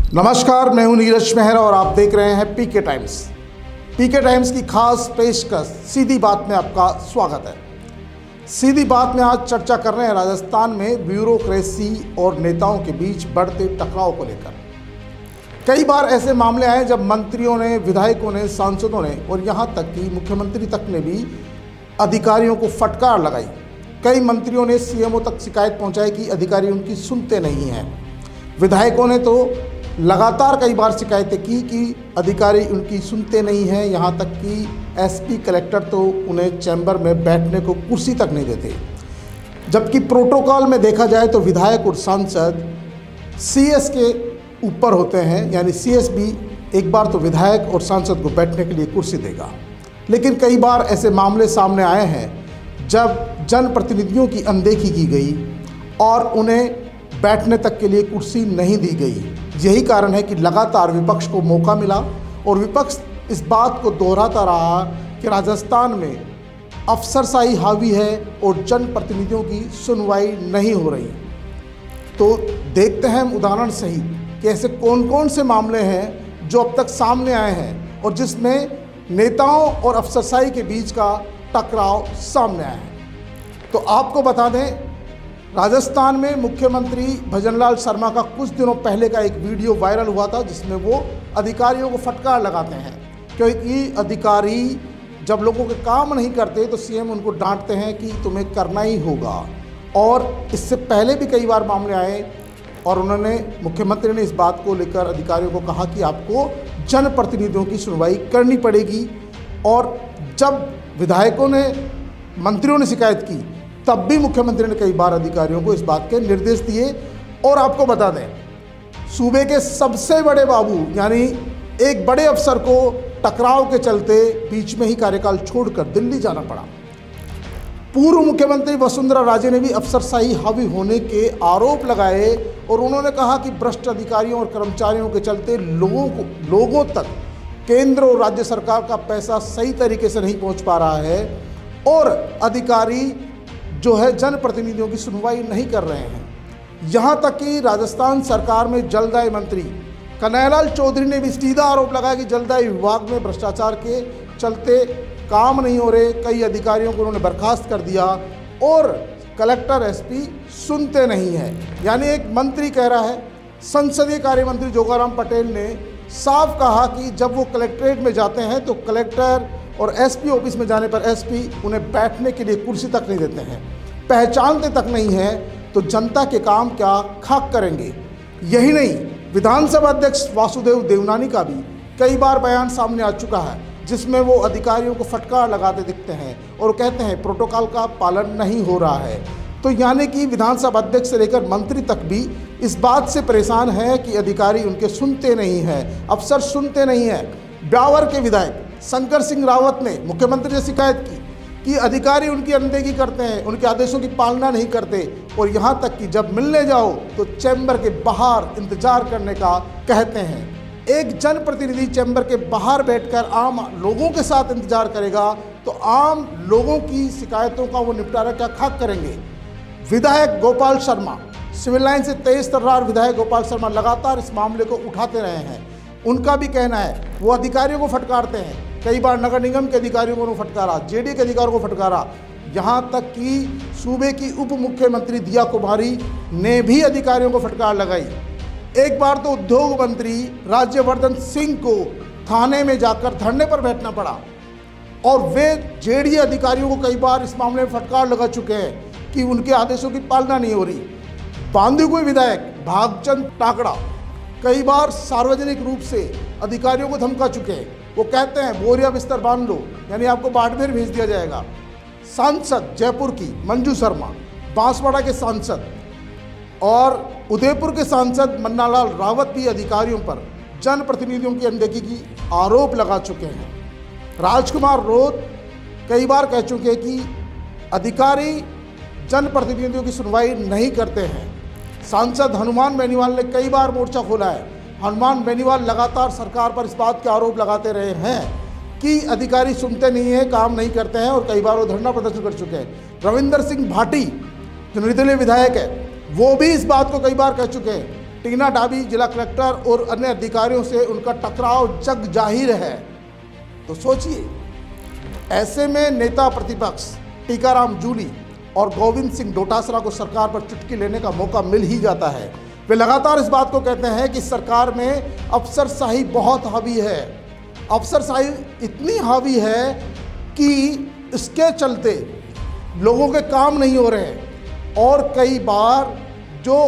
नमस्कार, मैं हूं नीरज मेहरा और आप देख रहे हैं पीके टाइम्स। पीके टाइम्स की खास पेशकश सीधी बात में आपका स्वागत है। सीधी बात में आज चर्चा कर रहे हैं राजस्थान में ब्यूरोक्रेसी और नेताओं के बीच बढ़ते टकराव को लेकर। कई बार ऐसे मामले आए जब मंत्रियों ने, विधायकों ने, सांसदों ने और यहाँ तक कि मुख्यमंत्री तक ने भी अधिकारियों को फटकार लगाई। कई मंत्रियों ने सीएमओ तक शिकायत पहुँचाई कि अधिकारी उनकी सुनते नहीं हैं। विधायकों ने तो लगातार कई बार शिकायतें की कि अधिकारी उनकी सुनते नहीं हैं, यहाँ तक कि एसपी, कलेक्टर तो उन्हें चैम्बर में बैठने को कुर्सी तक नहीं देते। जबकि प्रोटोकॉल में देखा जाए तो विधायक और सांसद सीएस के ऊपर होते हैं, यानी सीएस भी एक बार तो विधायक और सांसद को बैठने के लिए कुर्सी देगा। लेकिन कई बार ऐसे मामले सामने आए हैं जब जनप्रतिनिधियों की अनदेखी की गई और उन्हें बैठने तक के लिए कुर्सी नहीं दी गई। यही कारण है कि लगातार विपक्ष को मौका मिला और विपक्ष इस बात को दोहराता रहा कि राजस्थान में अफसरशाही हावी है और जनप्रतिनिधियों की सुनवाई नहीं हो रही। तो देखते हैं हम उदाहरण सहित कि ऐसे कौन कौन से मामले हैं जो अब तक सामने आए हैं और जिसमें नेताओं और अफसरशाही के बीच का टकराव सामने आया है। तो आपको बता दें, राजस्थान में मुख्यमंत्री भजनलाल शर्मा का कुछ दिनों पहले का एक वीडियो वायरल हुआ था जिसमें वो अधिकारियों को फटकार लगाते हैं, क्योंकि अधिकारी जब लोगों के काम नहीं करते तो सीएम उनको डांटते हैं कि तुम्हें करना ही होगा। और इससे पहले भी कई बार मामले आए और मुख्यमंत्री ने इस बात को लेकर अधिकारियों को कहा कि आपको जनप्रतिनिधियों की सुनवाई करनी पड़ेगी। और जब विधायकों ने, मंत्रियों ने शिकायत की तब भी मुख्यमंत्री ने कई बार अधिकारियों को इस बात के निर्देश दिए। और आपको बता दें, सूबे के सबसे बड़े बाबू यानी एक बड़े अफसर को टकराव के चलते बीच में ही कार्यकाल छोड़कर दिल्ली जाना पड़ा। पूर्व मुख्यमंत्री वसुंधरा राजे ने भी अफसरशाही हावी होने के आरोप लगाए और उन्होंने कहा कि भ्रष्ट अधिकारियों और कर्मचारियों के चलते लोगों तक केंद्र और राज्य सरकार का पैसा सही तरीके से नहीं पहुंच पा रहा है और अधिकारी जो है जनप्रतिनिधियों की सुनवाई नहीं कर रहे हैं। यहाँ तक कि राजस्थान सरकार में जलदाय मंत्री कन्हैयालाल चौधरी ने भी सीधा आरोप लगाया कि जलदाय विभाग में भ्रष्टाचार के चलते काम नहीं हो रहे। कई अधिकारियों को उन्होंने बर्खास्त कर दिया और कलेक्टर, एसपी सुनते नहीं हैं। यानी एक मंत्री कह रहा है, संसदीय कार्य मंत्री जोगाराम पटेल ने साफ कहा कि जब वो कलेक्ट्रेट में जाते हैं तो कलेक्टर और एसपी ऑफिस में जाने पर एसपी उन्हें बैठने के लिए कुर्सी तक नहीं देते हैं, पहचानते तक नहीं हैं, तो जनता के काम क्या खाक करेंगे। यही नहीं, विधानसभा अध्यक्ष वासुदेव देवनानी का भी कई बार बयान सामने आ चुका है जिसमें वो अधिकारियों को फटकार लगाते दिखते हैं और कहते हैं प्रोटोकॉल का पालन नहीं हो रहा है। तो यानी कि विधानसभा अध्यक्ष से लेकर मंत्री तक भी इस बात से परेशान है कि अधिकारी उनके सुनते नहीं हैं, अफसर सुनते नहीं हैं। ब्यावर के विधायक शंकर सिंह रावत ने मुख्यमंत्री से शिकायत की कि अधिकारी उनकी अनदेखी करते हैं, उनके आदेशों की पालना नहीं करते और यहाँ तक कि जब मिलने जाओ तो चैम्बर के बाहर इंतजार करने का कहते हैं। एक जनप्रतिनिधि चैम्बर के बाहर बैठकर आम लोगों के साथ इंतजार करेगा तो आम लोगों की शिकायतों का वो निपटारा क्या खाक करेंगे। विधायक गोपाल शर्मा, सिविल लाइन से तेज तर्रार विधायक गोपाल शर्मा लगातार इस मामले को उठाते रहे हैं। उनका भी कहना है वो अधिकारियों को फटकारते हैं। कई बार नगर निगम के अधिकारियों को फटकारा, जेडी के अधिकारियों को फटकारा, यहाँ तक कि सूबे की उप मुख्यमंत्री दिया कुमारी ने भी अधिकारियों को फटकार लगाई। एक बार तो उद्योग मंत्री राज्यवर्धन सिंह को थाने में जाकर धरने पर बैठना पड़ा और वे जेडी अधिकारियों को कई बार इस मामले में फटकार लगा चुके हैं कि उनके आदेशों की पालना नहीं हो रही। बांदीकुई विधायक भागचंद टाकड़ा कई बार सार्वजनिक रूप से अधिकारियों को धमका चुके हैं। वो कहते हैं बोरिया बिस्तर बांध लो, यानी आपको बाड़मेर भेज दिया जाएगा। सांसद जयपुर की मंजू शर्मा, बांसवाड़ा के सांसद और उदयपुर के सांसद मन्नालाल रावत भी अधिकारियों पर जनप्रतिनिधियों की अनदेखी की आरोप लगा चुके हैं। राजकुमार रोत कई बार कह चुके हैं कि अधिकारी जनप्रतिनिधियों की सुनवाई नहीं करते हैं। सांसद हनुमान बेनीवाल ने कई बार मोर्चा खोला है। हनुमान बेनीवाल लगातार सरकार पर इस बात के आरोप लगाते रहे हैं कि अधिकारी सुनते नहीं हैं, काम नहीं करते हैं और कई बार वो धरना प्रदर्शन कर चुके हैं। रविंदर सिंह भाटी जो निर्दलीय विधायक है वो भी इस बात को कई बार कह चुके हैं टीना डाबी जिला कलेक्टर और अन्य अधिकारियों से उनका टकराव जग जाहिर है। तो सोचिए, ऐसे में नेता प्रतिपक्ष टीकाराम जूली और गोविंद सिंह डोटासरा को सरकार पर चुटकी लेने का मौका मिल ही जाता है। वे लगातार इस बात को कहते हैं कि सरकार में अफसरशाही बहुत हावी है। अफसरशाही इतनी हावी है कि इसके चलते लोगों के काम नहीं हो रहे हैं और कई बार जो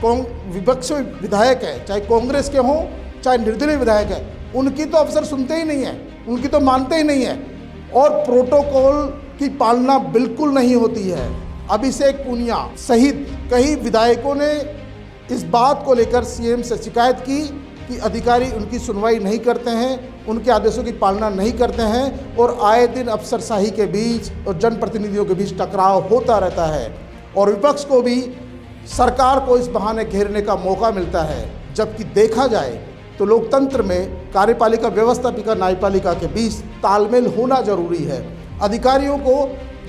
विपक्ष विधायक है, चाहे कांग्रेस के हों चाहे निर्दलीय विधायक है, उनकी तो अफसर सुनते ही नहीं है, उनकी तो मानते ही नहीं है और प्रोटोकॉल की पालना बिल्कुल नहीं होती है। अभिषेक पुनिया सहित कई विधायकों ने इस बात को लेकर सीएम से शिकायत की कि अधिकारी उनकी सुनवाई नहीं करते हैं, उनके आदेशों की पालना नहीं करते हैं और आए दिन अफसरशाही के बीच और जनप्रतिनिधियों के बीच टकराव होता रहता है और विपक्ष को भी सरकार को इस बहाने घेरने का मौका मिलता है। जबकि देखा जाए तो लोकतंत्र में कार्यपालिका, व्यवस्थापिका, न्यायपालिका के बीच तालमेल होना जरूरी है। अधिकारियों को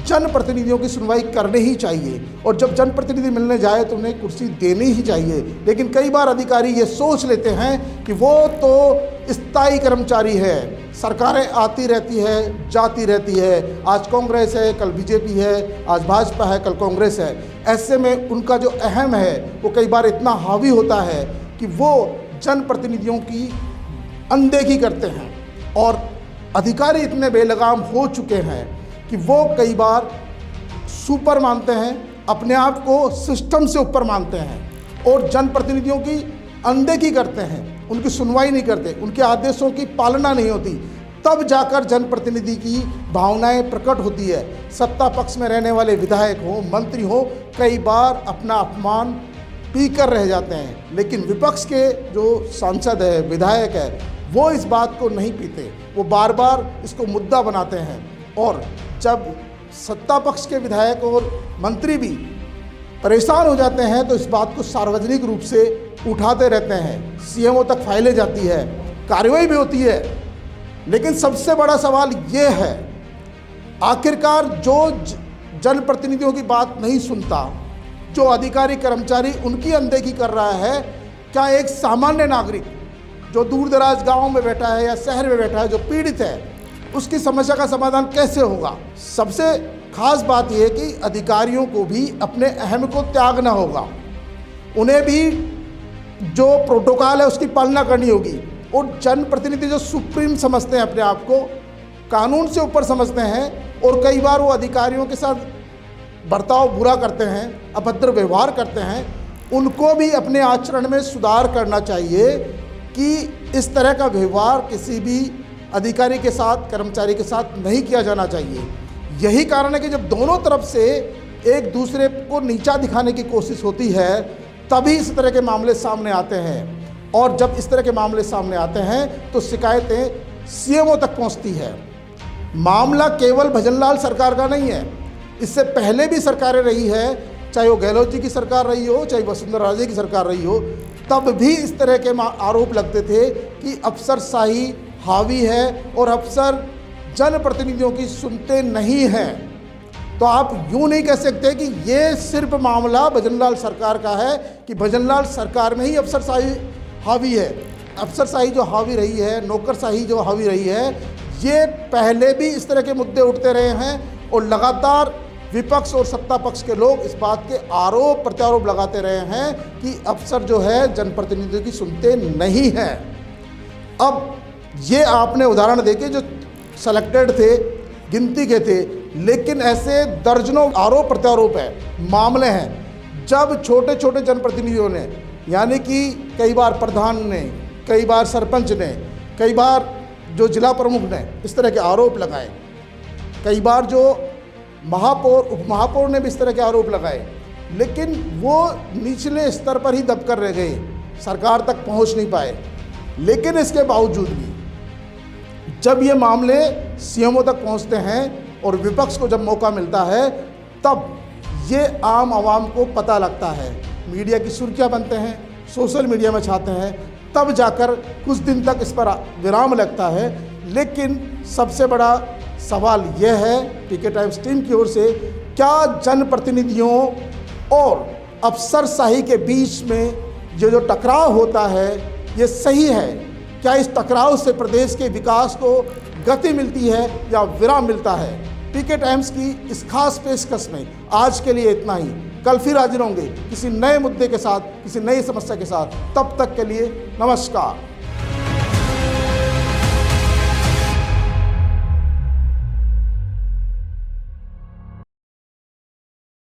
जनप्रतिनिधियों की सुनवाई करनी ही चाहिए और जब जनप्रतिनिधि मिलने जाए तो उन्हें कुर्सी देनी ही चाहिए। लेकिन कई बार अधिकारी ये सोच लेते हैं कि वो तो स्थायी कर्मचारी है, सरकारें आती रहती है, जाती रहती है, आज कांग्रेस है, कल बीजेपी है, आज भाजपा है, कल कांग्रेस है। ऐसे में उनका जो अहम है वो कई बार इतना हावी होता है कि वो जनप्रतिनिधियों की अनदेखी करते हैं और अधिकारी इतने बेलगाम हो चुके हैं कि वो कई बार सुपर मानते हैं, अपने आप को सिस्टम से ऊपर मानते हैं और जनप्रतिनिधियों की अनदेखी करते हैं, उनकी सुनवाई नहीं करते, उनके आदेशों की पालना नहीं होती। तब जाकर जनप्रतिनिधि की भावनाएं प्रकट होती है। सत्ता पक्ष में रहने वाले विधायक हो, मंत्री हो, कई बार अपना अपमान पी कर रह जाते हैं, लेकिन विपक्ष के जो सांसद है, विधायक है, वो इस बात को नहीं पीते, वो बार बार इसको मुद्दा बनाते हैं और जब सत्ता पक्ष के विधायक और मंत्री भी परेशान हो जाते हैं तो इस बात को सार्वजनिक रूप से उठाते रहते हैं। सीएमओ तक फाइलें जाती है, कार्रवाई भी होती है। लेकिन सबसे बड़ा सवाल ये है, आखिरकार जो जनप्रतिनिधियों की बात नहीं सुनता, जो अधिकारी कर्मचारी उनकी अनदेखी कर रहा है, क्या एक सामान्य नागरिक जो दूर दराज गाँव में बैठा है या शहर में बैठा है, जो पीड़ित है, उसकी समस्या का समाधान कैसे होगा? सबसे खास बात यह है कि अधिकारियों को भी अपने अहम को त्यागना होगा, उन्हें भी जो प्रोटोकॉल है उसकी पालना करनी होगी और जनप्रतिनिधि जो सुप्रीम समझते हैं अपने आप को, कानून से ऊपर समझते हैं और कई बार वो अधिकारियों के साथ बर्ताव बुरा करते हैं, अभद्र व्यवहार करते हैं, उनको भी अपने आचरण में सुधार करना चाहिए कि इस तरह का व्यवहार किसी भी अधिकारी के साथ, कर्मचारी के साथ नहीं किया जाना चाहिए। यही कारण है कि जब दोनों तरफ से एक दूसरे को नीचा दिखाने की कोशिश होती है तभी इस तरह के मामले सामने आते हैं और जब इस तरह के मामले सामने आते हैं तो शिकायतें सीएमओ तक पहुंचती है। मामला केवल भजनलाल सरकार का नहीं है, इससे पहले भी सरकारें रही है, चाहे वो गहलोत जी की सरकार रही हो, चाहे वसुंधरा राजे की सरकार रही हो, तब भी इस तरह के आरोप लगते थे कि अफसरशाही हावी है और अफसर जनप्रतिनिधियों की सुनते नहीं हैं। तो आप यूँ नहीं कह सकते कि ये सिर्फ मामला भजनलाल सरकार का है कि भजनलाल सरकार में ही अफसरशाही हावी है। अफसरशाही जो हावी रही है, नौकरशाही जो हावी रही है, ये पहले भी इस तरह के मुद्दे उठते रहे हैं और लगातार विपक्ष और सत्ता पक्ष के लोग इस बात के आरोप प्रत्यारोप लगाते रहे हैं कि अफसर जो है जनप्रतिनिधियों की सुनते नहीं हैं। अब ये आपने उदाहरण देखे जो सेलेक्टेड थे, गिनती के थे, लेकिन ऐसे दर्जनों आरोप प्रत्यारोप है, मामले हैं जब छोटे छोटे जनप्रतिनिधियों ने, यानी कि कई बार प्रधान ने, कई बार सरपंच ने, कई बार जो जिला प्रमुख ने इस तरह के आरोप लगाए, कई बार जो महापौर, उपमहापौर ने भी इस तरह के आरोप लगाए, लेकिन वो निचले स्तर पर ही दबकर रह गए, सरकार तक पहुंच नहीं पाए। लेकिन इसके बावजूद भी जब ये मामले सीएमओ तक पहुंचते हैं और विपक्ष को जब मौका मिलता है तब ये आम आवाम को पता लगता है, मीडिया की सुर्खियां बनते हैं, सोशल मीडिया में छाते हैं, तब जाकर कुछ दिन तक इस पर विराम लगता है। लेकिन सबसे बड़ा सवाल यह है पीके टाइम्स टीम की ओर से, क्या जनप्रतिनिधियों और अफसरशाही के बीच में ये जो टकराव होता है ये सही है? क्या इस टकराव से प्रदेश के विकास को गति मिलती है या विराम मिलता है? पीके टाइम्स की इस खास पेशकश में आज के लिए इतना ही। कल फिर हाजिर होंगे किसी नए मुद्दे के साथ, किसी नई समस्या के साथ। तब तक के लिए नमस्कार।